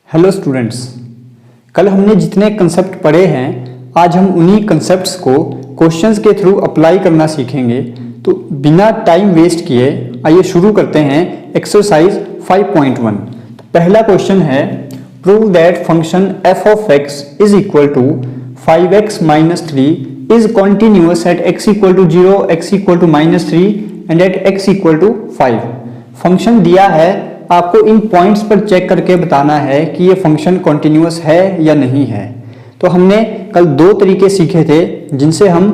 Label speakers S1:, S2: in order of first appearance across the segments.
S1: Hello students, कल हमने जितने कंसेप्ट पढ़े हैं आज हम उन्हीं कंसेप्ट्स को क्वेश्चंस के थ्रू अप्लाई करना सीखेंगे। तो बिना टाइम वेस्ट किए आइए शुरू करते हैं एक्सरसाइज 5.1। पहला क्वेश्चन है prove that function f of x is equal to 5x minus 3 is continuous at x equal to 0, x equal to minus 3 and at x equal to 5। Function दिया है, आपको इन पॉइंट्स पर चेक करके बताना है कि ये फंक्शन कॉन्टिन्यूअस है या नहीं है। तो हमने कल दो तरीके सीखे थे जिनसे हम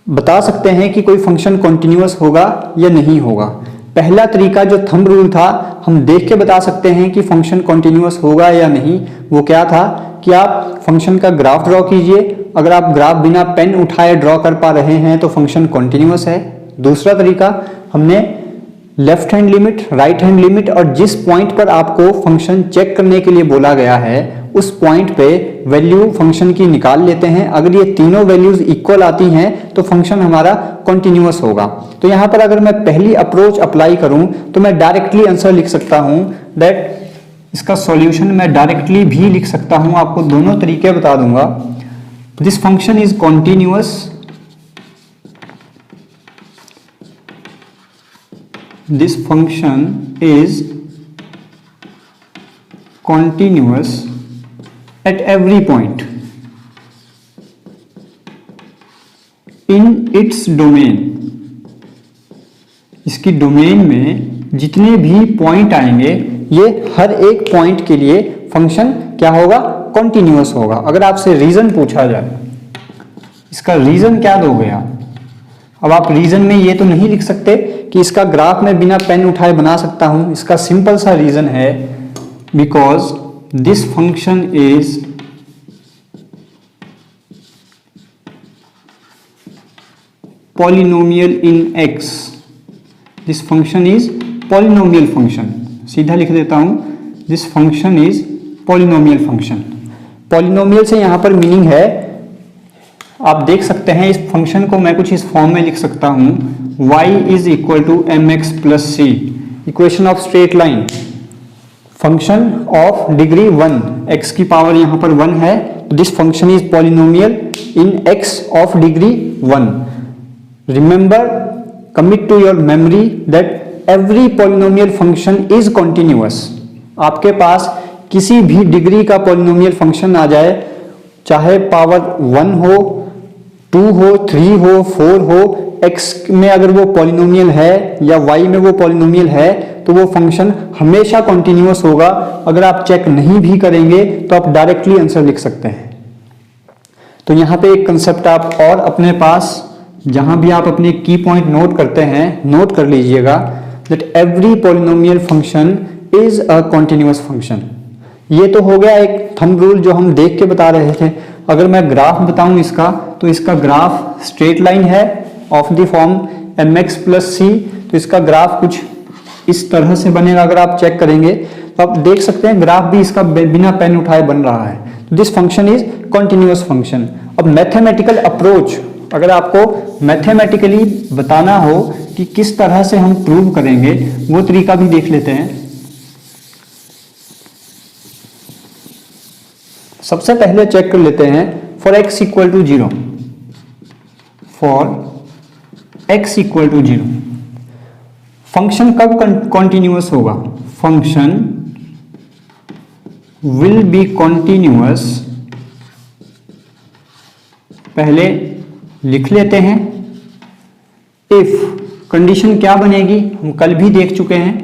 S1: बता सकते हैं कि कोई फंक्शन कॉन्टिन्यूअस होगा या नहीं होगा। पहला तरीका जो थंब रूल था, हम देख के बता सकते हैं कि फंक्शन कॉन्टिन्यूअस होगा या नहीं। वो क्या था कि आप फंक्शन का ग्राफ ड्रॉ कीजिए, अगर आप ग्राफ बिना पेन उठाए ड्रॉ कर पा रहे हैं तो फंक्शन कॉन्टिन्यूअस है। दूसरा तरीका हमने left hand limit, right hand limit और जिस पॉइंट पर आपको फंक्शन चेक करने के लिए बोला गया है उस पॉइंट पे वैल्यू फंक्शन की निकाल लेते हैं। अगर ये तीनों वैल्यूज इक्वल आती हैं तो फंक्शन हमारा कॉन्टिन्यूअस होगा। तो यहाँ पर अगर मैं पहली अप्रोच अप्लाई करूं तो मैं डायरेक्टली आंसर लिख सकता हूं दैट इसका सॉल्यूशन मैं डायरेक्टली भी लिख सकता हूं। आपको दोनों तरीके बता दूंगा। This function is continuous, this function is continuous at every point in its domain। इसकी डोमेन में जितने भी पॉइंट आएंगे ये हर एक पॉइंट के लिए फंक्शन क्या होगा, कॉन्टिन्यूअस होगा। अगर आपसे रीजन पूछा जाए, इसका रीजन क्या दोगे आप? अब आप रीजन में ये तो नहीं लिख सकते कि इसका ग्राफ मैं बिना पेन उठाए बना सकता हूं। इसका सिंपल सा रीजन है because this function is polynomial in x। This function is polynomial function. सीधा लिख देता हूं, this function is polynomial function. Polynomial से यहां पर मीनिंग है, आप देख सकते हैं इस फंक्शन को मैं कुछ इस फॉर्म में लिख सकता हूं, y is equal to mx plus C, equation of straight line, function of degree 1, x की पावर यहां पर 1 है। This function is polynomial in x of degree 1। Remember, commit to your memory that every polynomial function is continuous. आपके पास किसी भी degree का polynomial function आ जाए, चाहे पावर 1 हो, 2 हो, 3 हो, 4 हो, x में अगर वो पॉलिनोमियल है या y में वो पॉलिनोमियल है तो वो फंक्शन हमेशा कॉन्टिन्यूअस होगा। अगर आप चेक नहीं भी करेंगे तो आप डायरेक्टली आंसर लिख सकते हैं। तो यहाँ पे एक कंसेप्ट आप और अपने पास जहां भी आप अपने की पॉइंट नोट करते हैं नोट कर लीजिएगा that every polynomial function is a continuous function. ये तो हो गया एक थंब रूल जो हम देख के बता रहे थे। अगर मैं ग्राफ बताऊं इसका, तो इसका ग्राफ स्ट्रेट लाइन है of the form mx plus C. तो इसका ग्राफ कुछ इस तरह से बनेगा। अगर आप चेक करेंगे तो आप देख सकते हैं ग्राफ भी इसका बिना पेन उठाए बन रहा है। तो this function is continuous function. अब मैथमेटिकल अप्रोच, अगर आपको मैथमेटिकली बताना हो कि किस तरह से हम प्रूव करेंगे वो तरीका भी देख लेते हैं। सबसे पहले चेक कर लेते हैं for x equal to 0, for x equal to 0 function कब कॉन्टिन्यूअस होगा? फंक्शन विल बी कॉन्टिन्यूअस, पहले लिख लेते हैं। इफ कंडीशन क्या बनेगी हम कल भी देख चुके हैं,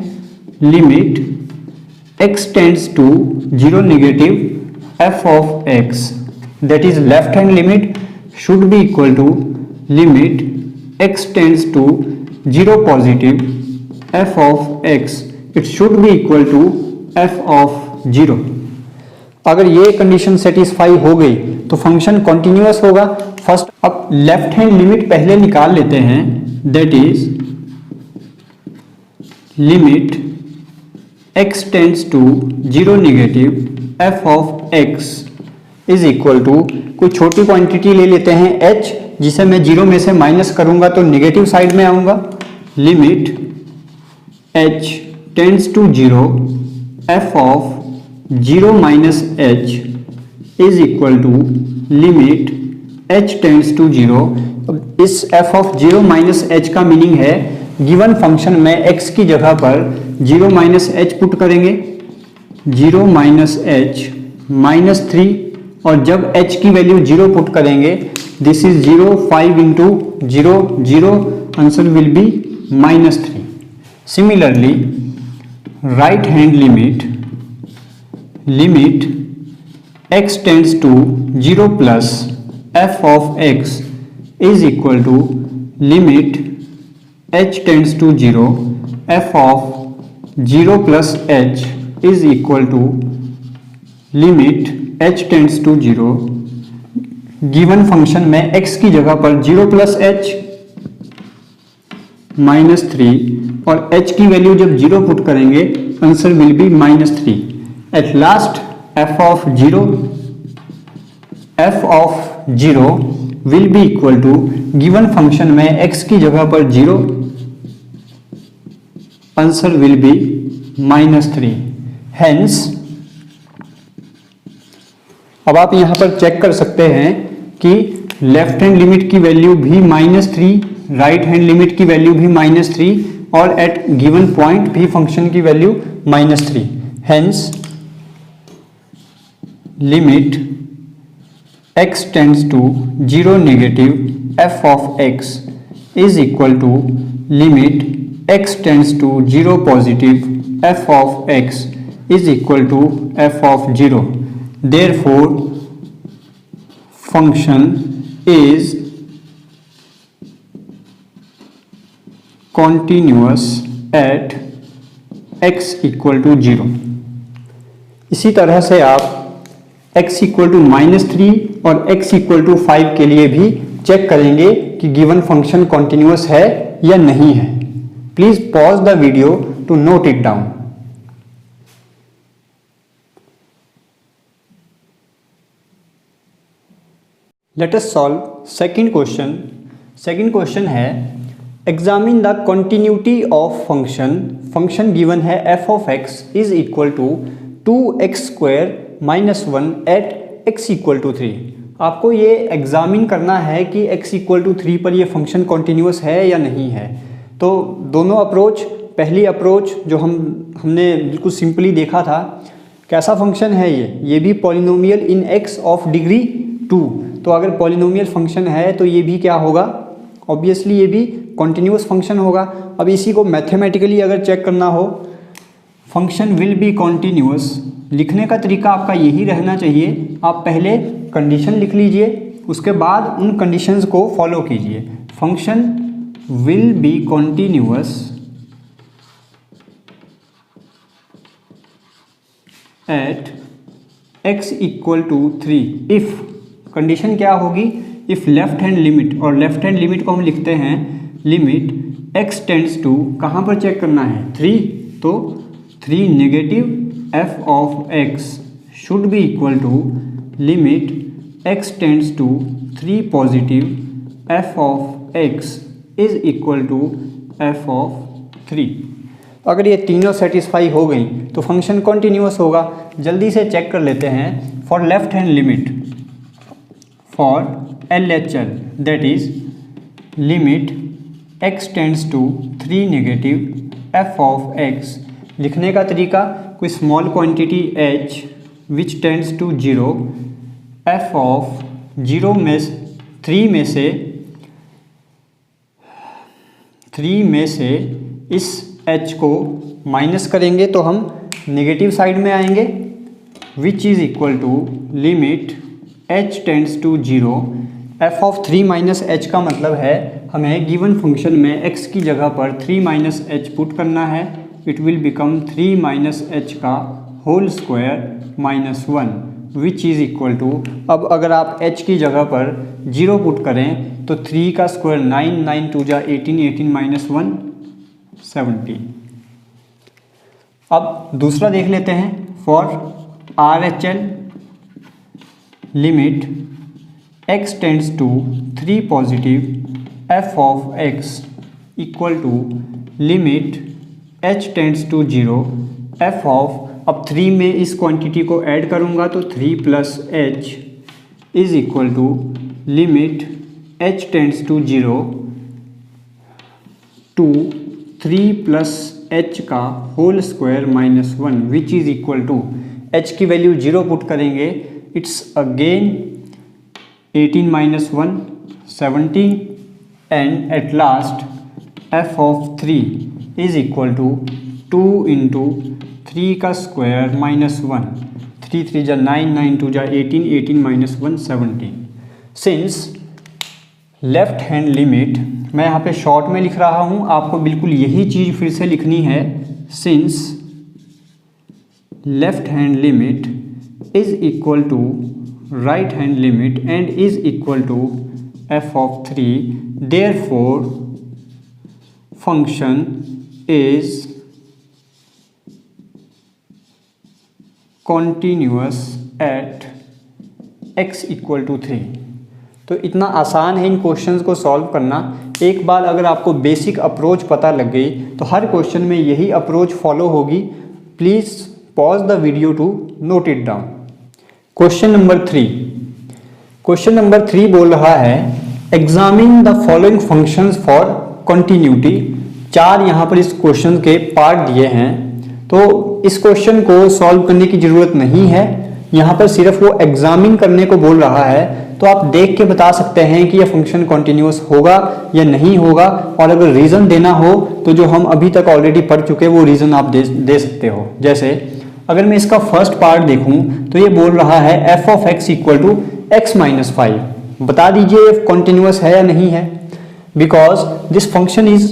S1: limit x tends to 0 negative f of x, that is left hand limit should be equal to limit x tends to 0 positive f of x, it should be equal to f of 0। अगर ये condition satisfy हो गई तो function continuous होगा। First अब left hand limit पहले निकाल लेते हैं, that is limit x tends to 0 negative f of x is equal to कोई छोटी क्वांटिटी ले लेते हैं h, जिसे मैं 0 में से माइनस करूंगा तो नेगेटिव साइड में आऊंगा। Limit h tends to 0 f of 0 minus H is equal to limit h tends to 0। इस f ऑफ 0 माइनस एच का मीनिंग है गिवन फंक्शन में x की जगह पर 0 माइनस एच पुट करेंगे, 0 माइनस एच माइनस 3, और जब h की वैल्यू 0 पुट करेंगे this is 0, 5 into 0 0, answer will be -3। Similarly right hand limit x tends to 0 plus f of x is equal to limit h tends to 0 f of 0 plus h is equal to limit h tends to 0। Given function में x की जगह पर 0 plus h -3 और h की value जब 0 put करेंगे answer will be -3। At last f of 0 will be equal to given function में x की जगह पर 0, आंसर विल बी -3। हेंस अब आप यहां पर चेक कर सकते हैं कि लेफ्ट हैंड लिमिट की वैल्यू भी -3, राइट हैंड लिमिट की वैल्यू भी -3 और एट गिवन पॉइंट भी फंक्शन की value -3। Hence limit x tends to 0 negative f of x is equal to limit x tends to 0 positive f of x is equal to f of 0। Therefore function is continuous at x equal to 0। इसी तरह से आप x equal to -3 और x equal to 5 के लिए भी check करेंगे कि गिवन फंक्शन कॉन्टिन्यूअस है या नहीं है। Please pause the video to note it down. Let us solve second question. Second question है examine the continuity of function given है f of x is equal to 2x² -1 at x equal to 3। आपको ये examine करना है कि x equal to 3 पर ये function continuous है या नहीं है। तो दोनों अप्रोच, पहली अप्रोच जो हमने बिल्कुल सिंपली देखा था, कैसा फंक्शन है ये भी polynomial in x of degree 2। तो अगर पॉलिनोमियल फंक्शन है तो ये भी क्या होगा, ऑब्वियसली ये भी कॉन्टिन्यूअस फंक्शन होगा। अब इसी को मैथमेटिकली अगर चेक करना हो, फंक्शन विल बी कॉन्टिन्यूअस, लिखने का तरीका आपका यही रहना चाहिए। आप पहले कंडीशन लिख लीजिए, उसके बाद उन कंडीशंस को फॉलो कीजिए। Function will be continuous at x equal to 3 if, condition क्या होगी, इफ लेफ्ट हैंड लिमिट, और लेफ्ट हैंड लिमिट को हम लिखते हैं लिमिट x टेंड्स टू, कहाँ पर चेक करना है 3, तो 3 negative f of x should be equal to limit x tends to 3 positive f of x is equal to f of 3। अगर ये तीनों सेटिस्फाई हो गई तो फंक्शन कॉन्टिन्यूअस होगा। जल्दी से चेक कर लेते हैं। For left hand limit, for LHL, that is limit x tends to 3 negative f of x। लिखने का तरीका, कोई small quantity h which tends to 0, f of 0 में 3 में से इस h को माइनस करेंगे तो हम नेगेटिव साइड में आएंगे, which is equal to limit h tends to 0। f of 3 minus h का मतलब है हमें गिवन फंक्शन में x की जगह पर 3 माइनस h पुट करना है। It will become 3 minus h का whole square -1 which is equal to, अब अगर आप h की जगह पर 0 पुट करें तो 3 का स्क्वायर 9, 9 2 जा 18, 18 माइनस 1 17। अब दूसरा देख लेते हैं। For RHL limit x tends to 3 positive f of x equal to limit h tends to 0 f of अब 3 में इस क्वांटिटी को ऐड करूँगा तो 3 plus h is equal to limit h tends to 0 to 3 plus h का whole square minus 1 which is equal to h की value 0 put करेंगे, it's again 18 minus 1 17 and at last f of 3 is equal to 2 into 3 का square minus 1, 3 3 जा 9, 9 2 जा 18, 18 minus 1 17। Since left hand limit, मैं यहाँ पे short में लिख रहा हूँ, आपको बिल्कुल यही चीज़ फिर से लिखनी है। Since left hand limit is equal to right hand limit and is equal to f of 3, therefore function is continuous at x equal to 3। तो इतना आसान है इन क्वेश्चंस को सॉल्व करना। एक बार अगर आपको बेसिक अप्रोच पता लग गई तो हर क्वेश्चन में यही अप्रोच फॉलो होगी। Please pause the video to note it down. Question number 3, question number 3 बोल रहा है examine the following functions for continuity. 4 यहाँ पर इस क्वेश्चन के पार्ट दिए हैं, तो इस क्वेश्चन को सॉल्व करने की ज़रूरत नहीं है। यहाँ पर सिर्फ वो एग्जामिन करने को बोल रहा है, तो आप देख के बता सकते हैं कि यह फंक्शन कॉन्टिन्यूअस होगा या नहीं होगा, और अगर रीज़न देना हो तो जो हम अभी तक ऑलरेडी पढ़ चुके वो रीज़न आप दे सकते हो। जैसे अगर मैं इसका फर्स्ट पार्ट देखूं तो ये बोल रहा है f of x equal to x minus 5। बता दीजिए ये कॉन्टिन्यूअस है या नहीं है। Because this function is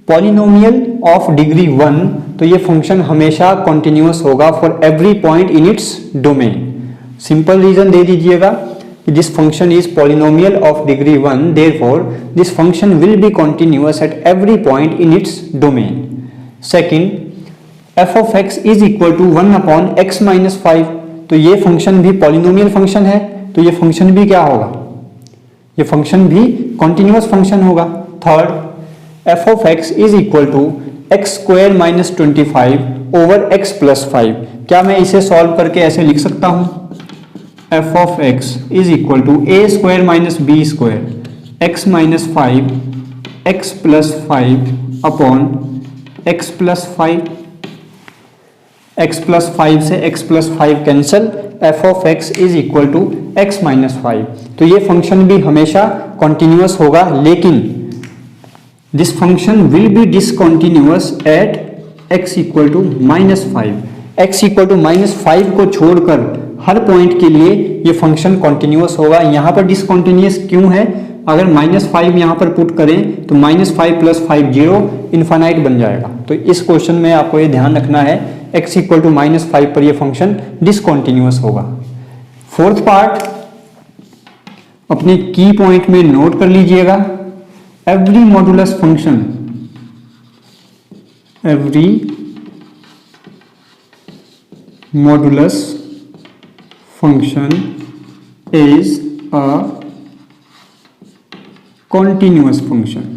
S1: polynomial of degree 1, तो ये फंक्शन हमेशा कॉन्टिन्यूअस होगा for every point in its domain. Simple reason दे दीजिएगा, this function is polynomial of degree 1, therefore this function will be continuous at every point in its domain. Second, f of x is equal to 1 upon x minus 5, तो ये function भी polynomial function है, तो ये function भी क्या होगा, ये फंक्शन भी कॉन्टिन्यूअस फंक्शन होगा। Third, f of x is equal to x square minus 25 over x plus 5। क्या मैं इसे सॉल्व करके ऐसे लिख सकता हूं, f of x is equal to a square minus b square x minus 5 x plus 5 upon x plus 5, x plus 5 से x plus 5 cancel, f of x is equal to x minus 5। तो ये function भी हमेशा continuous होगा, लेकिन this function will be discontinuous at x equal to minus 5। x equal to minus 5 को छोड़कर हर point के लिए ये फंक्शन कॉन्टिन्यूअस होगा। यहाँ पर डिसकॉन्टिन्यूअस क्यों है, अगर माइनस 5 यहाँ पर पुट करें तो माइनस 5 प्लस 5 0 इन्फानाइट बन जाएगा। तो इस क्वेश्चन में आपको ये ध्यान रखना है, x इक्वल टू माइनस 5 पर ये फंक्शन डिसकॉन्टिन्यूअस होगा। फोर्थ पार्ट अपने की पॉइंट में नोट कर लीजिएगा, every modulus function, every modulus function is a continuous function.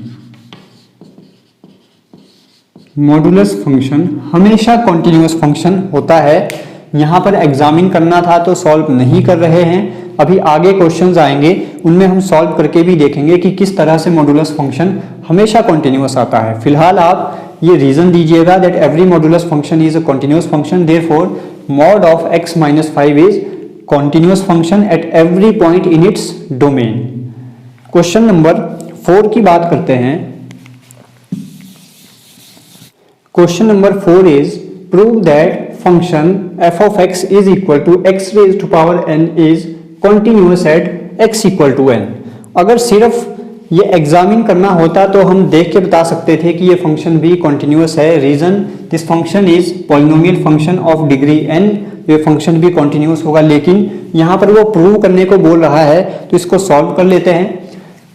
S1: Modulus function हमेशा कॉन्टिन्यूअस फंक्शन होता है। यहाँ पर एग्जामिन करना था तो सॉल्व नहीं कर रहे हैं, अभी आगे क्वेश्चंस आएंगे उनमें हम सॉल्व करके भी देखेंगे कि किस तरह से मॉडुलस फंक्शन हमेशा कॉन्टिन्यूअस आता है। फिलहाल आप ये रीजन दीजिएगा that every modulus function is a continuous function, therefore mod of x minus 5 is continuous function at every point in its domain. Question number 4 की बात करते हैं। Question number 4 is prove that function f of x is equal to x raised to power n is continuous at x equal to n। अगर सिर्फ ये examine करना होता तो हम देख के बता सकते थे कि ये फंक्शन भी कॉन्टिन्यूअस है। Reason, this function is polynomial function of degree n, ये फंक्शन भी कॉन्टिन्यूअस होगा, लेकिन यहाँ पर वो प्रूव करने को बोल रहा है तो इसको सॉल्व कर लेते हैं।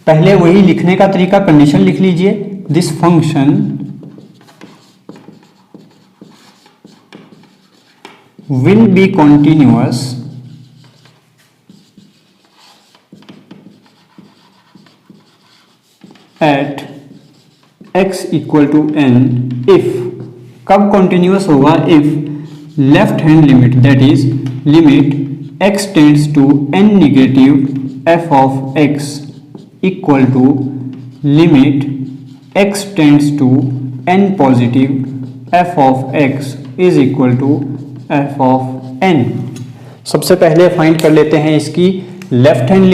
S1: पहले वही लिखने का तरीका, कंडीशन लिख लीजिए, this function will be continuous at x equal to n if, कब continuous होगा, if left hand limit that is limit x tends to n negative f of x equal to limit x tends to n positive f of x is equal to f of n। सबसे पहले find कर लेते हैं इसकी left hand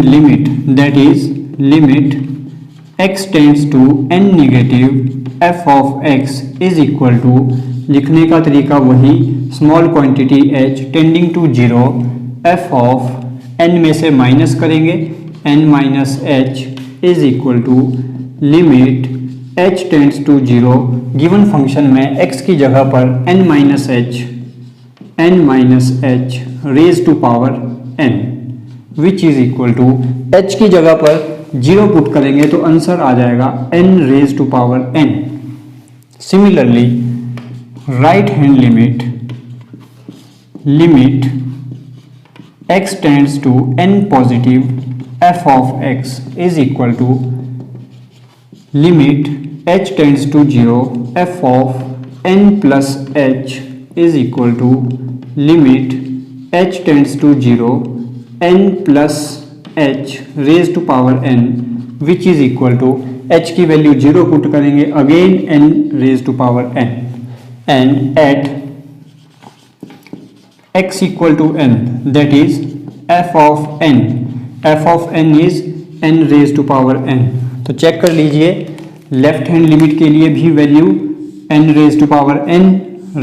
S1: limit that is limit x tends to n negative f of x is equal to, लिखने का तरीका वही, small quantity h tending to 0 f of n में से माइनस करेंगे n minus h is equal to limit h tends to 0, given function में x की जगह पर n minus h raise to power n which is equal to, h की जगह पर 0 पुट करेंगे तो आंसर आ जाएगा n raise to power n। Similarly right hand limit x tends to n positive f of x is equal to limit h tends to 0 f of n plus h is equal to limit h tends to 0 n plus h raise to power n which is equal to, h की value 0 put करेंगे again n raise to power n and at x equal to n that is f of n is n raise to power n। तो check कर लीजिए left hand limit के लिए भी value n raise to power n,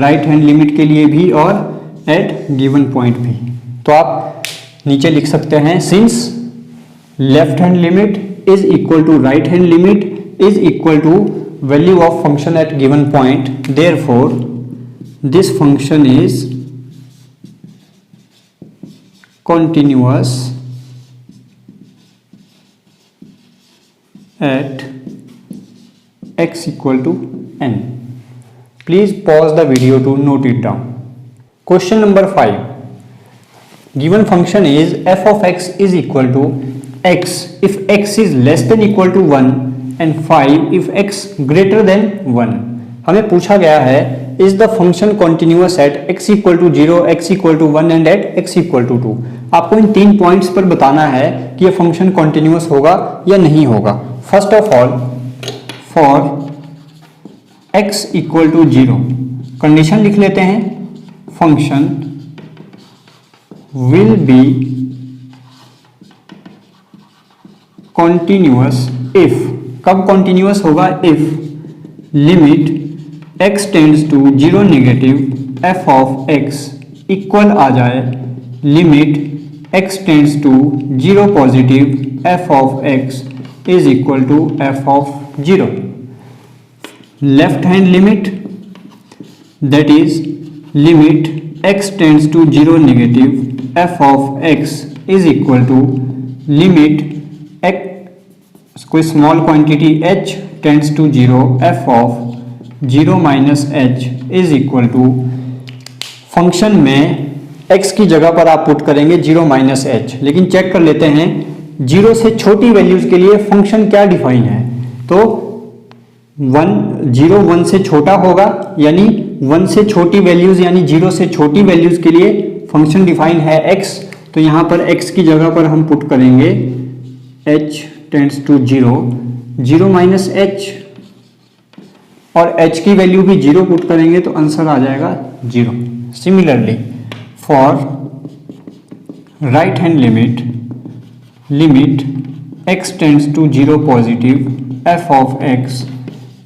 S1: right hand limit के लिए भी और एट गिवन पॉइंट भी। तो आप नीचे लिख सकते हैं since left hand limit is equal to right hand limit is equal to value of function at given point, therefore this function is continuous at x equal to n. Please pause the video to note it down. Question number 5. Given function is f of x is equal to x if x is less than equal to 1 and 5 if x greater than 1. हमें पूछा गया है is the function continuous at x equal to 0, x equal to 1 and at x equal to 2. आपको इन 3 points पर बताना है कि ये फंक्शन कॉन्टिन्यूअस होगा या नहीं होगा। First of all for x equal to 0 condition लिख लेते हैं, function will be continuous if, कब कॉन्टिन्यूअस होगा, if limit x tends to 0 negative f of x equal आ जाए limit x tends to 0 positive f of x is equal to f of 0। Left hand limit that is limit x tends to 0 negative f of x is equal to limit x कोई small quantity h tends to 0 f of 0 minus h is equal to, function में x की जगह पर आप put करेंगे 0 minus h, लेकिन check कर लेते हैं 0 से छोटी वैल्यूज के लिए फंक्शन क्या डिफाइन है। तो 1 से छोटा होगा यानी 1 से छोटी वैल्यूज यानी 0 से छोटी वैल्यूज के लिए फंक्शन डिफाइन है x। तो यहाँ पर x की जगह पर हम पुट करेंगे h tends to 0 minus h और h की वैल्यू भी 0 पुट करेंगे तो आंसर आ जाएगा 0। Similarly for right hand limit x tends to 0 positive f of x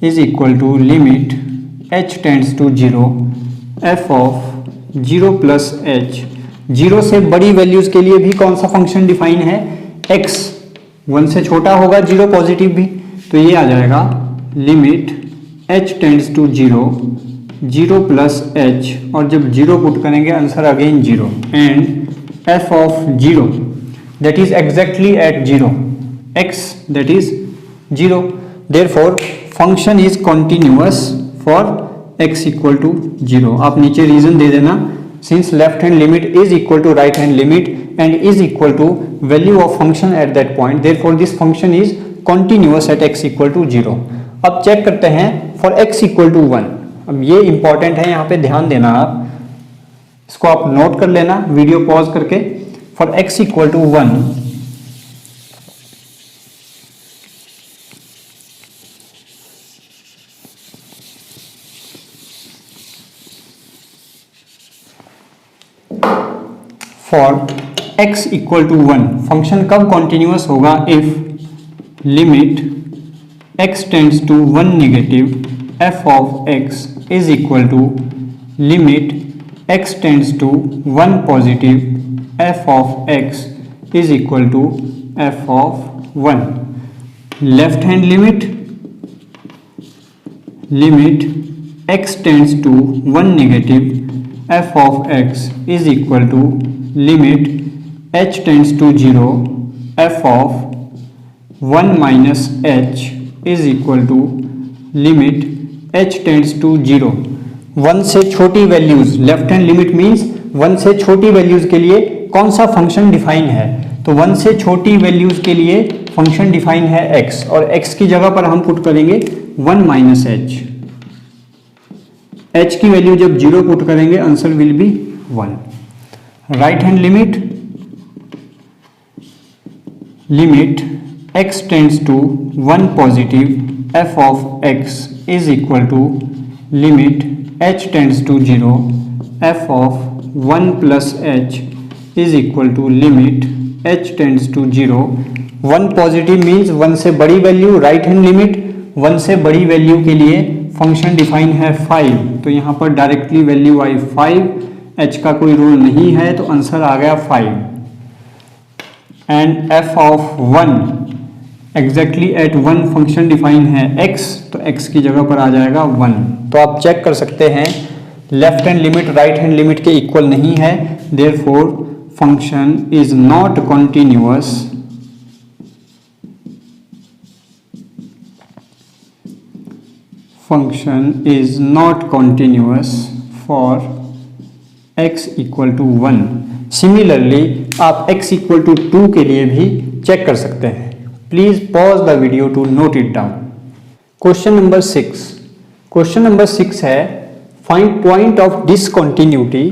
S1: is equal to limit h tends to 0 f of 0 plus h। 0 से बड़ी values के लिए भी कौन सा फंक्शन डिफाइन है, x 1 से छोटा होगा 0 पॉजिटिव भी, तो ये आ जाएगा limit h tends to 0 plus h और जब 0 पुट करेंगे answer again 0 and f of 0 that is exactly at 0 x that is 0, therefore function is continuous for x equal to 0। आप नीचे रीजन दे देना, since left hand limit is equal to right hand limit and is equal to value of function at that point, therefore this function is continuous at x equal to 0। अब check करते हैं for x equal to 1, अब ये important है, यहाँ पे ध्यान देना, आप इसको आप नोट कर लेना वीडियो पॉज करके। For x equal to 1, for x equal to 1 function कब कॉन्टिन्यूअस होगा? If limit x tends to 1 negative f of x is equal to limit x tends to 1 positive f of x is equal to f of 1। Left hand limit x tends to 1 negative f of x is equal to limit h tends to 0 f of 1 minus h is equal to limit h tends to 0। 1 से छोटी values, left hand limit means 1 से छोटी values के लिए कौन सा function define है? तो 1 से छोटी वैल्यूज के लिए फंक्शन डिफाइन है x, और x की जगह पर हम पुट करेंगे 1 माइनस h। h की वैल्यू जब 0 पुट करेंगे answer will be 1। Right hand limit x tends to 1 positive f of x is equal to limit h tends to 0 f of 1 plus h is equal to limit h tends to 0। 1 positive means 1 से बड़ी value. Right hand limit 1 से बड़ी value के लिए function define है 5, तो यहाँ पर डायरेक्टली वैल्यू आई 5, h का कोई रूल नहीं है तो आंसर आ गया 5। And f of 1 exactly at 1 function define है x, तो x की जगह पर आ जाएगा 1। तो आप चेक कर सकते हैं left hand limit right hand limit के इक्वल नहीं है, therefore function is not continuous for x equal to 1। Similarly आप x इक्वल टू 2 के लिए भी चेक कर सकते हैं। Please pause the video to note it down. Question number 6 है find point of discontinuity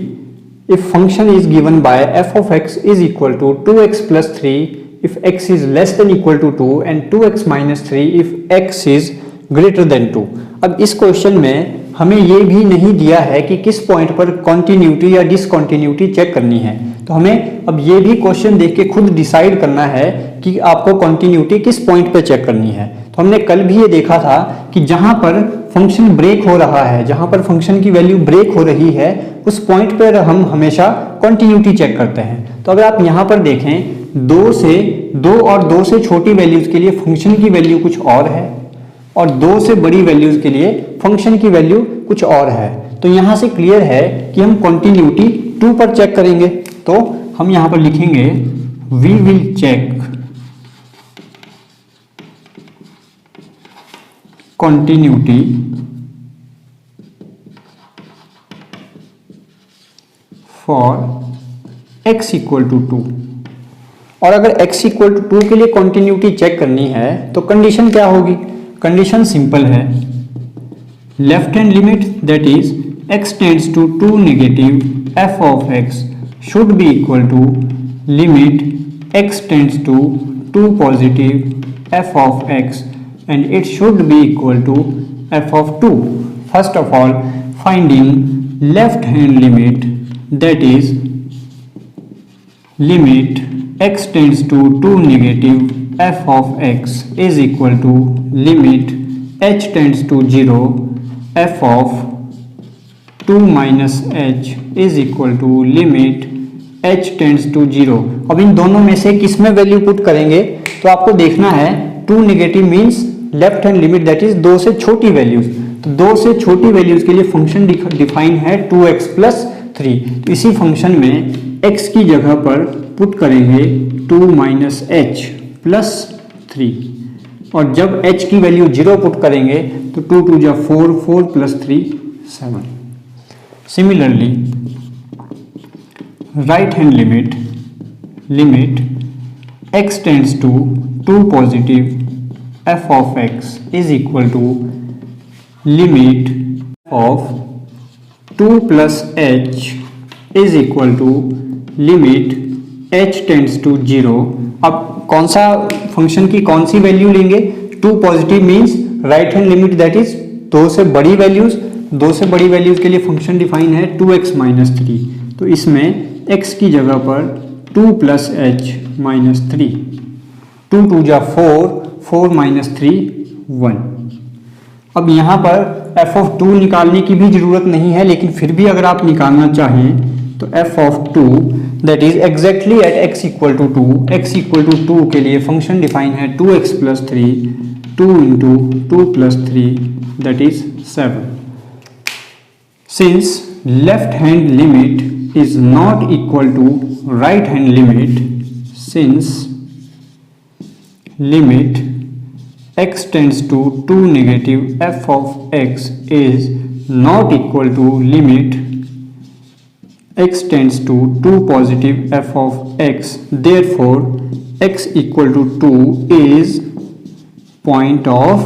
S1: if function is given by f of x is equal to 2x plus 3 if x is less than equal to 2 and 2x minus 3 if x is greater than 2। अब इस question में हमें ये भी नहीं दिया है कि किस पॉइंट पर कॉन्टिन्यूटी या डिसकंटिन्यूटी चेक करनी है, तो हमें अब ये भी क्वेश्चन देख के खुद डिसाइड करना है कि आपको कॉन्टिन्यूटी किस पॉइंट पर चेक करनी है। तो हमने कल भी ये देखा था कि जहां पर फंक्शन ब्रेक हो रहा है, जहां पर फंक्शन की वैल्यू ब्रेक हो रही है, उस पॉइंट पर हम हमेशा कॉन्टिन्यूटी चेक करते हैं। तो अगर आप यहाँ पर देखें 2 और 2 से छोटी वैल्यूज के लिए फंक्शन की वैल्यू कुछ और है, और 2 से बड़ी वैल्यूज के लिए फंक्शन की वैल्यू कुछ और है। तो यहां से क्लियर है कि हम कॉन्टिन्यूटी 2 पर चेक करेंगे। तो हम यहां पर लिखेंगे we will check continuity for x equal to 2। और अगर x इक्वल टू 2 के लिए कॉन्टिन्यूटी चेक करनी है तो कंडीशन क्या होगी? कंडीशन सिंपल है, left hand limit that is x tends to 2 negative f of x should be equal to limit x tends to 2 positive f of x and it should be equal to f of 2। First of all finding left hand limit that is limit x tends to 2 negative f of x is equal to limit h tends to 0 f of 2 minus h is equal to limit h tends to 0। अब इन दोनों में से किस में value put करेंगे? तो आपको देखना है 2 negative means left hand limit that is 2 से छोटी वैल्यूज। तो 2 से छोटी वैल्यूज के लिए फंक्शन डिफाइन है 2x प्लस 3। तो इसी फंक्शन में x की जगह पर पुट करेंगे 2 माइनस h प्लस 3, और जब h की वैल्यू 0 पुट करेंगे तो 2 2 जा 4, 4 plus 3 7। Similarly right hand limit x tends to 2 positive f of x is equal to limit of 2 plus h is equal to limit h tends to 0। अब कौन सा function की कौन सी वैल्यू लेंगे? 2 positive means right hand limit, that is 2 से बड़ी values के लिए फंक्शन डिफाइन है 2x माइनस 3। तो इसमें x की जगह पर 2 प्लस एच माइनस 3, 2 2 जा 4, 4 माइनस 3 1। अब यहाँ पर f ऑफ 2 निकालने की भी जरूरत नहीं है, लेकिन फिर भी अगर आप निकालना चाहें तो f of 2 that is exactly at x equal to 2, x equal to 2 के लिए फंक्शन डिफाइन है 2x plus 3, 2 into 2 plus 3 that is 7। Since left hand limit is not equal to right hand limit, since limit x tends to 2 negative f of x is not equal to limit x tends to 2 positive f of x, therefore x equal to 2 is point of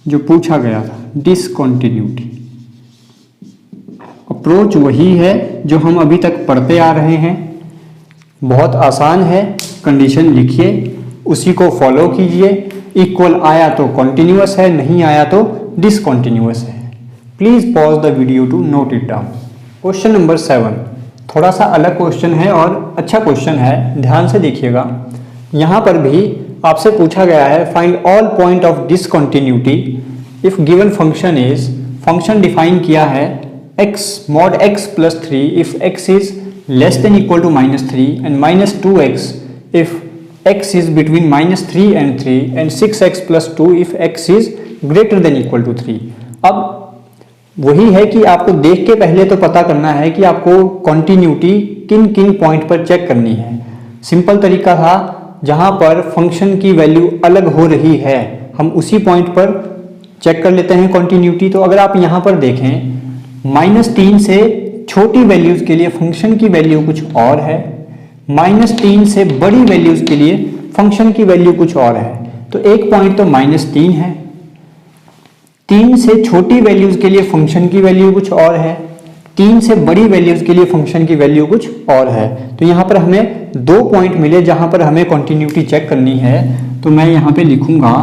S1: जो पूछा गया था discontinuity. Approach वही है जो हम अभी तक पढ़ते आ रहे हैं, बहुत आसान है। कंडीशन लिखिए, उसी को फॉलो कीजिए। इक्वल आया तो कॉन्टिन्यूअस है, नहीं आया तो डिसकंटिन्यूअस है। Please pause the video to note it down. Question number 7 थोड़ा सा अलग क्वेश्चन है और अच्छा क्वेश्चन है, ध्यान से देखिएगा। यहाँ पर भी आपसे पूछा गया है find all point of discontinuity if given function is, function define किया है x mod x plus 3 if x is less than equal to minus 3 and minus 2x if x is between minus 3 and 3 and 6x plus 2 if x is greater than equal to 3। अब वही है कि आपको देख के पहले तो पता करना है कि आपको कॉन्टिन्यूटी किन किन पॉइंट पर चेक करनी है। सिंपल तरीका था, जहां पर फंक्शन की वैल्यू अलग हो रही है हम उसी पॉइंट पर चेक कर लेते हैं कॉन्टिन्यूटी। तो अगर आप यहां पर देखें -3 से छोटी वैल्यूज के लिए फंक्शन की वैल्यू कुछ और है, -3 से बड़ी वैल्यूज के लिए फंक्शन की वैल्यू कुछ और है। तो एक पॉइंट तो -3 है, 3 से छोटी वैल्यूज के लिए फंक्शन की वैल्यू कुछ और है, 3 से बड़ी वैल्यूज के लिए फंक्शन की वैल्यू कुछ और है। तो यहाँ पर हमें 2 पॉइंट मिले जहां पर हमें कॉन्टिन्यूटी चेक करनी है। तो मैं यहाँ पे लिखूंगा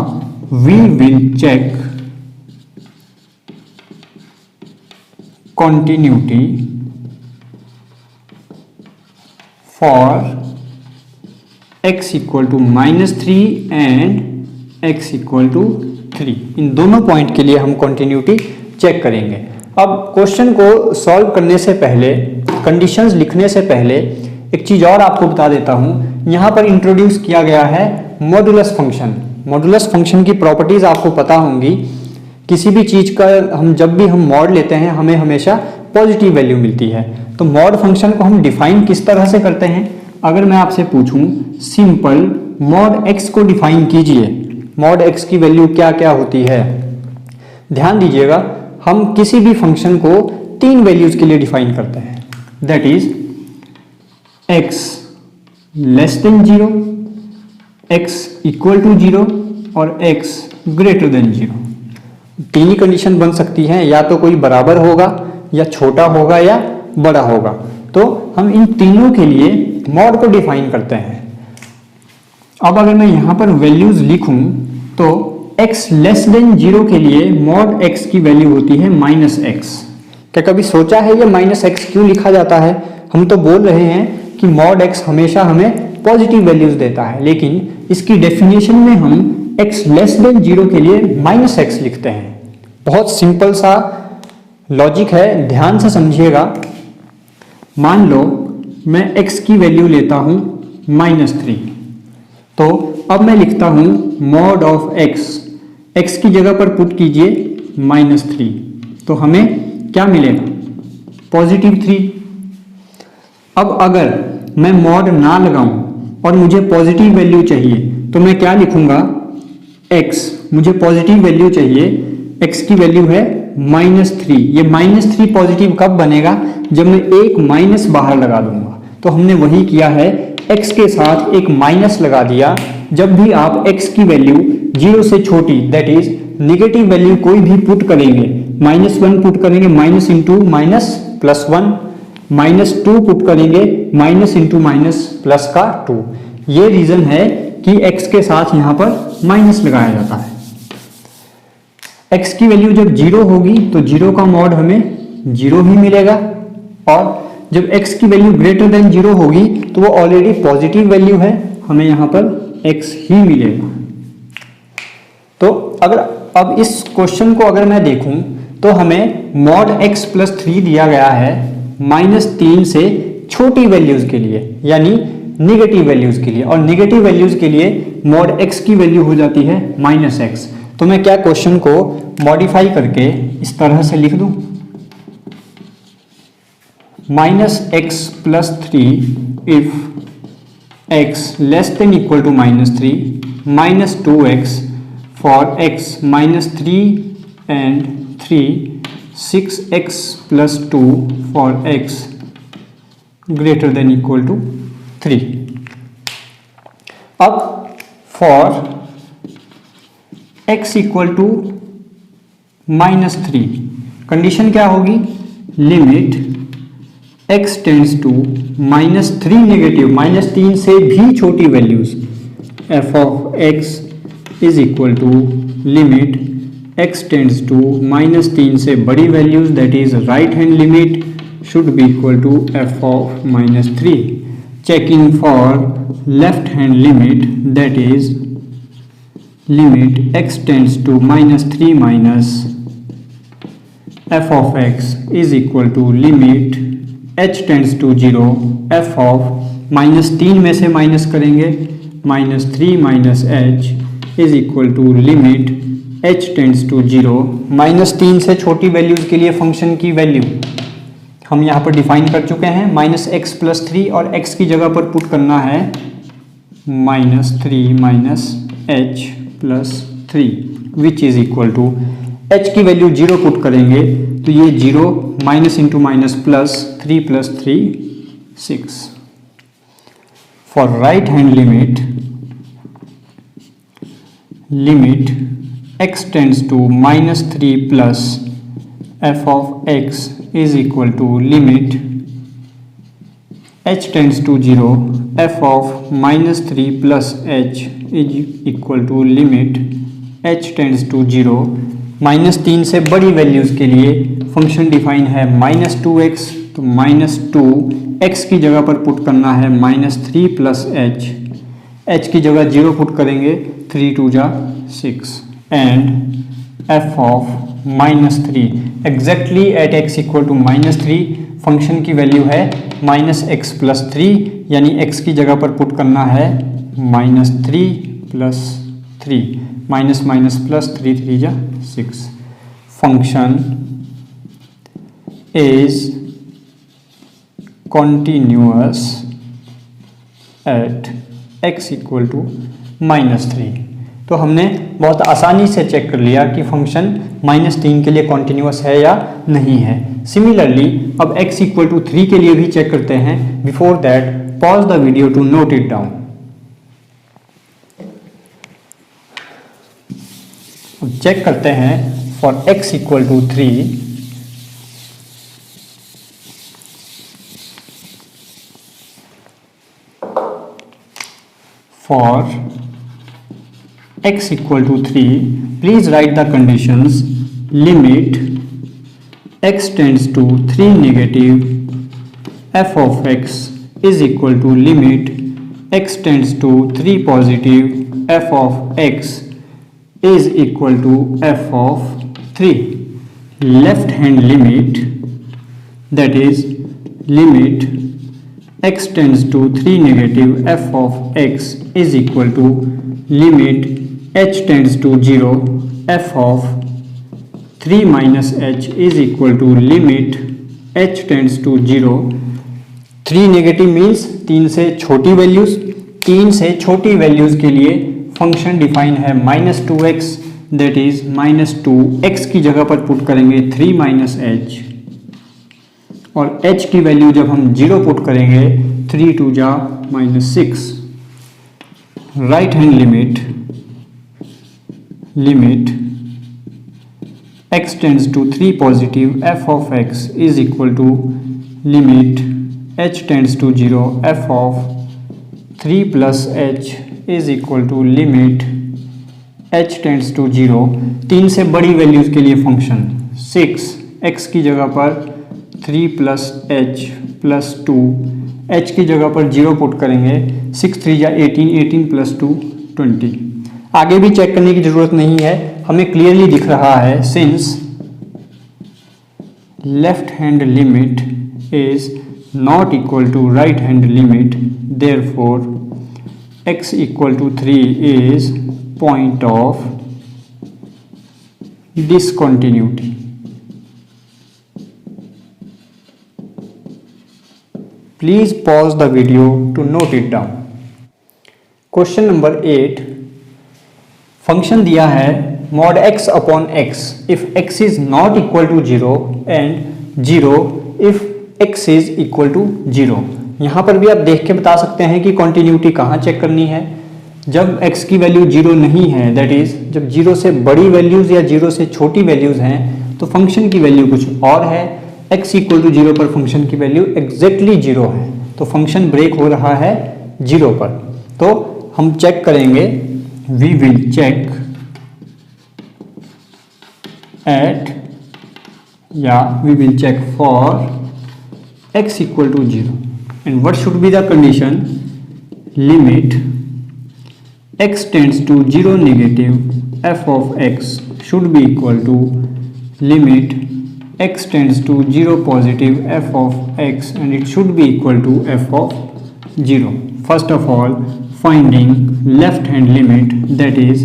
S1: we will check continuity for x equal to -3 and x equal to 3। इन दोनों पॉइंट के लिए हम कॉन्टिन्यूटी चेक करेंगे। अब क्वेश्चन को सॉल्व करने से पहले, कंडीशंस लिखने से पहले एक चीज और आपको बता देता हूं। यहां पर इंट्रोड्यूस किया गया है मॉडुलस फंक्शन। मॉडुलस फंक्शन की प्रॉपर्टीज आपको पता होंगी। किसी भी चीज का जब भी हम मॉड लेते हैं हमें हमेशा पॉजिटिव वैल्यू मिलती है। तो मॉड फंक्शन को हम डिफाइन किस तरह से करते हैं? अगर मैं आपसे पूछूं सिंपल मॉड x को डिफाइन कीजिए, मॉड x की वैल्यू क्या क्या होती है? ध्यान दीजिएगा, हम किसी भी फंक्शन को 3 वैल्यूज के लिए डिफाइन करते हैं, that is x less than 0, x equal to 0 और x ग्रेटर देन 0। 3 ही कंडीशन बन सकती हैं, या तो कोई बराबर होगा या छोटा होगा या बड़ा होगा। तो हम इन तीनों के लिए मॉड को डिफाइन करते हैं। अब अगर मैं यहां पर वैल्यूज लिखूं तो x लेस देन 0 के लिए मॉड x की वैल्यू होती है -x। क्या कभी सोचा है ये -x क्यों लिखा जाता है? हम तो बोल रहे हैं कि मॉड x हमेशा हमें पॉजिटिव वैल्यूज देता है, लेकिन इसकी डेफिनेशन में हम x लेस देन 0 के लिए -x लिखते हैं। बहुत सिंपल सा लॉजिक है, ध्यान से समझिएगा। मान लो मैं x की वैल्यू लेता हूं -3, तो अब मैं लिखता हूं मॉड ऑफ x की जगह पर पुट कीजिए -3, तो हमें क्या मिलेगा? +3। अब अगर मैं मॉड ना लगाऊं और मुझे पॉजिटिव वैल्यू चाहिए तो मैं क्या लिखूंगा? x, मुझे पॉजिटिव वैल्यू चाहिए, x की वैल्यू है -3। ये -3 पॉजिटिव कब बनेगा? जब मैं एक माइनस बाहर लगा दूंगा। तो हमने वही किया है, x के साथ एक माइनस लगा दिया। जब भी आप x की वैल्यू 0 से छोटी दैट इज नेगेटिव वैल्यू कोई भी पुट करेंगे, -1 पुट करेंगे minus into minus plus 1, -2 put करेंगे माइनस इंटू माइनस प्लस का 2। ये रीजन है कि x के साथ यहां पर माइनस लगाया जाता है। x की वैल्यू जब 0 होगी तो 0 का मॉड हमें 0 ही मिलेगा, और जब x की वैल्यू ग्रेटर देन 0 होगी तो वो ऑलरेडी पॉजिटिव वैल्यू है, हमें यहां पर x ही मिलेगा। तो अगर अब इस क्वेश्चन को अगर मैं देखूं तो हमें मॉड x प्लस 3 दिया गया है -3 से छोटी वैल्यूज के लिए, यानी निगेटिव वैल्यूज के लिए, और निगेटिव वैल्यूज के लिए मॉड x की वैल्यू हो जाती है -x। तो मैं क्या क्वेश्चन को मॉडिफाई करके इस तरह से लिख दूं, -x plus 3 if x less than equal to -3, -2x for x -3 and 3, 6x plus 2 for x greater than equal to 3। अब for x equal to -3 condition क्या होगी, limit x tends to -3 negative, -3 से भी छोटी values f of x is equal to limit x tends to -3 से बड़ी values, that is right hand limit should be equal to f of -3। Checking for left hand limit, that is limit x tends to -3 minus f of x is equal to limit h tends to 0, f of -3 में से minus करेंगे -3 minus h is equal to limit h tends to 0। -3 से छोटी values के लिए function की value हम यहाँ पर डिफाइन कर चुके हैं, -x प्लस 3, और x की जगह पर पुट करना है -3 minus h plus 3 which is equal to h की वैल्यू 0 पुट करेंगे तो ये 0 minus into minus plus 3 plus 3 6। For right hand limit x tends to -3 plus f of x is equal to limit h tends to 0, f of -3 plus h is equal to limit h tends to 0। -3 से बड़ी values के लिए function define है -2x, तो -2 x की जगह पर put करना है -3 प्लस h की जगह 0 पुट करेंगे 3 2 जा 6, and f of -3 exactly at x equal to -3 function की वैल्यू है -x प्लस 3, यानी x की जगह पर पुट करना है -3 प्लस 3, माइनस माइनस प्लस 3 3 जा 6। Function is continuous at x equal to -3। तो हमने बहुत आसानी से चेक कर लिया कि फंक्शन -3 के लिए कॉन्टिन्यूअस है या नहीं है। सिमिलरली अब x इक्वल टू 3 के लिए भी चेक करते हैं। Before that pause the video to note it down. अब चेक करते हैं for x equal to 3 for x equal to 3, please write the conditions. Limit x tends to 3 negative, f of x is equal to limit x tends to 3 positive, f of x is equal to f of 3. Left hand limit, that is limit x tends to 3 negative, f of x is equal to limit h tends to 0, f of 3 minus h is equal to limit h tends to 0। 3 negative means 3 से छोटी values, 3 से छोटी values के लिए function define है -2x, that is -2 x की जगह पर पुट करेंगे 3 माइनस h, और h की वैल्यू जब हम 0 पुट करेंगे 3 2 जा -6। Right hand limit x tends to 3 positive f of x is equal to limit h tends to 0 f of 3 plus h is equal to limit h tends to 0। 3 से बड़ी values के लिए function 6 x की जगह पर 3 plus h plus 2 h की जगह पर 0 पुट करेंगे, 6 3 या 18, 18 प्लस 2 20। आगे भी चेक करने की जरूरत नहीं है, हमें क्लियरली दिख रहा है since left hand limit is not equal to right hand limit, therefore x equal to 3 is point of discontinuity. Please pause the video to note it down. Question number 8, function दिया है mod x upon x if x is not equal to 0 and 0 if x is equal to 0। यहाँ पर भी आप देख के बता सकते हैं कि कॉन्टिन्यूटी कहाँ चेक करनी है। जब x की वैल्यू 0 नहीं है, दैट इज जब 0 से बड़ी वैल्यूज़ या 0 से छोटी वैल्यूज़ हैं तो फंक्शन की वैल्यू कुछ और है। x इक्वल टू 0 पर फंक्शन की वैल्यू एग्जैक्टली 0 है, तो फंक्शन ब्रेक हो रहा है 0 पर। तो हम चेक करेंगे, वी विल चेक एट या we will check for x equal to 0 and what should be the condition, limit x tends to 0 negative f of x should be equal to limit x tends to 0 positive f of x and it should be equal to f of 0. First of all, finding left hand limit, that is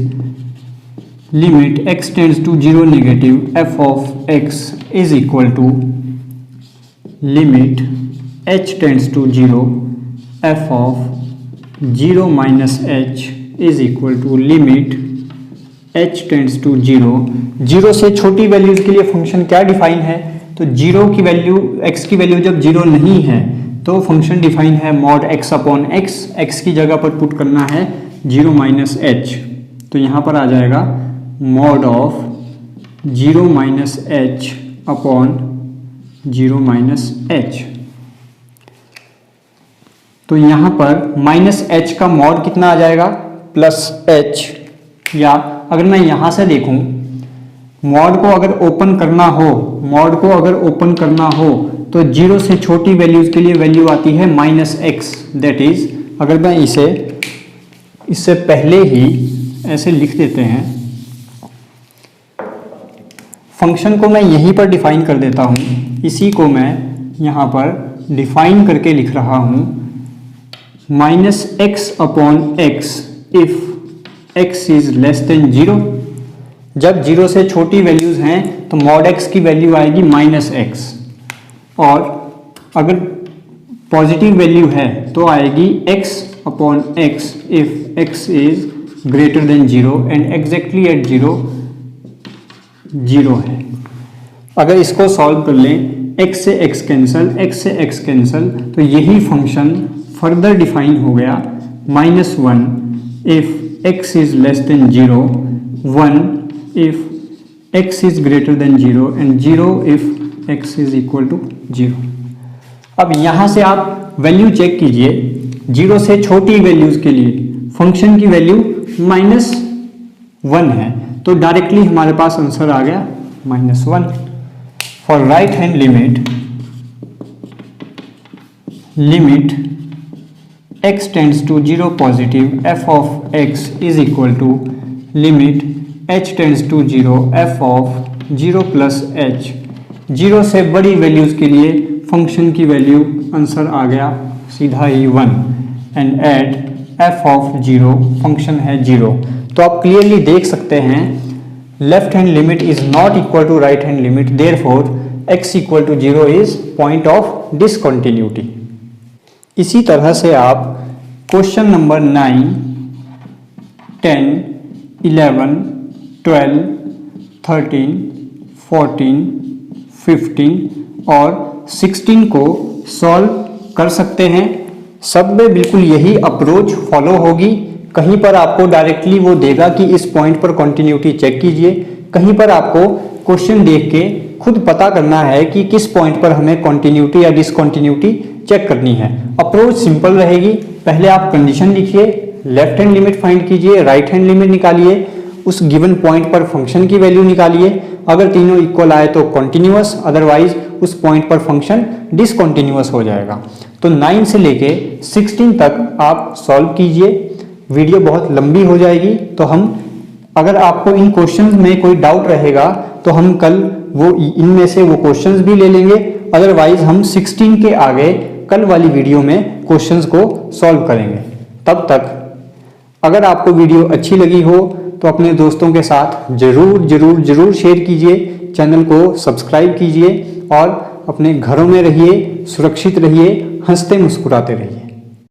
S1: limit x tends to 0 negative f of x is equal to limit h tends to 0 f of 0 minus h is equal to limit h tends to 0। 0 से छोटी values के लिए function क्या define है, तो 0 की value x की value जब 0 नहीं है तो फंक्शन डिफाइन है mod x upon x, x की जगह पर पुट करना है 0 माइनस h, तो यहाँ पर आ जाएगा mod of 0 minus h upon 0 minus h। तो यहाँ पर माइनस h का मॉड कितना आ जाएगा, प्लस h, या अगर मैं यहां से देखूं मॉड को अगर ओपन करना हो, मॉड को अगर ओपन करना हो तो 0 से छोटी वैल्यूज के लिए वैल्यू आती है माइनस x, दैट इज अगर मैं इससे पहले ही ऐसे लिख देते हैं, फंक्शन को मैं यहीं पर डिफाइन कर देता हूं, इसी को मैं यहां पर डिफाइन करके लिख रहा हूं minus x upon x if x is less than 0। जब 0 से छोटी वैल्यूज हैं तो मॉड x की वैल्यू आएगी माइनस x, और अगर पॉजिटिव वैल्यू है तो आएगी x upon x if x is greater than 0 and exactly at 0 0 है। अगर इसको सॉल्व कर लें, x से x कैंसल, x से x कैंसल, तो यही फंक्शन फर्दर डिफाइन हो गया -1 if x is less than 0, 1 if x is greater than 0 and 0 if x is equal to 0। अब यहाँ से आप वैल्यू चेक कीजिए, 0 से छोटी वैल्यूज के लिए फंक्शन की वैल्यू -1 है, तो डायरेक्टली हमारे पास आंसर आ गया -1। For right hand limit x tends to 0 positive f of x is equal to limit h tends to 0 f of 0 plus h। 0 से बड़ी वैल्यूज के लिए फंक्शन की वैल्यू आंसर आ गया सीधा ही 1 and at f of 0 function है 0। तो आप क्लियरली देख सकते हैं left hand limit is not equal to right hand limit, therefore x equal to 0 is point of discontinuity. इसी तरह से आप क्वेश्चन नंबर 9, 10, 11, 12, 13, 14, 15 और 16 को सॉल्व कर सकते हैं। सब में बिल्कुल यही अप्रोच फॉलो होगी। कहीं पर आपको डायरेक्टली वो देगा कि इस पॉइंट पर कॉन्टिन्यूटी चेक कीजिए, कहीं पर आपको क्वेश्चन देख के खुद पता करना है कि किस पॉइंट पर हमें कॉन्टिन्यूटी या डिसकॉन्टिन्यूटी चेक करनी है। अप्रोच सिंपल रहेगी, पहले आप कंडीशन लिखिए, लेफ्ट हैंड लिमिट फाइंड कीजिए, राइट हैंड लिमिट निकालिए, उस गिवन पॉइंट पर फंक्शन की वैल्यू निकालिए, अगर तीनों इक्वल आए तो कॉन्टिन्यूअस, अदरवाइज उस पॉइंट पर फंक्शन डिसकॉन्टिन्यूअस हो जाएगा। तो 9 से लेके 16 तक आप सॉल्व कीजिए। वीडियो बहुत लंबी हो जाएगी, तो हम अगर आपको इन क्वेश्चंस में कोई डाउट रहेगा तो हम कल वो इनमें से वो क्वेश्चंस भी ले लेंगे, अदरवाइज हम 16 के आगे कल वाली वीडियो में क्वेश्चंस को सॉल्व करेंगे। तब तक अगर आपको वीडियो अच्छी लगी हो तो अपने दोस्तों के साथ जरूर शेयर कीजिए, चैनल को सब्सक्राइब कीजिए और अपने घरों में रहिए, सुरक्षित रहिए, हंसते मुस्कुराते रहिए।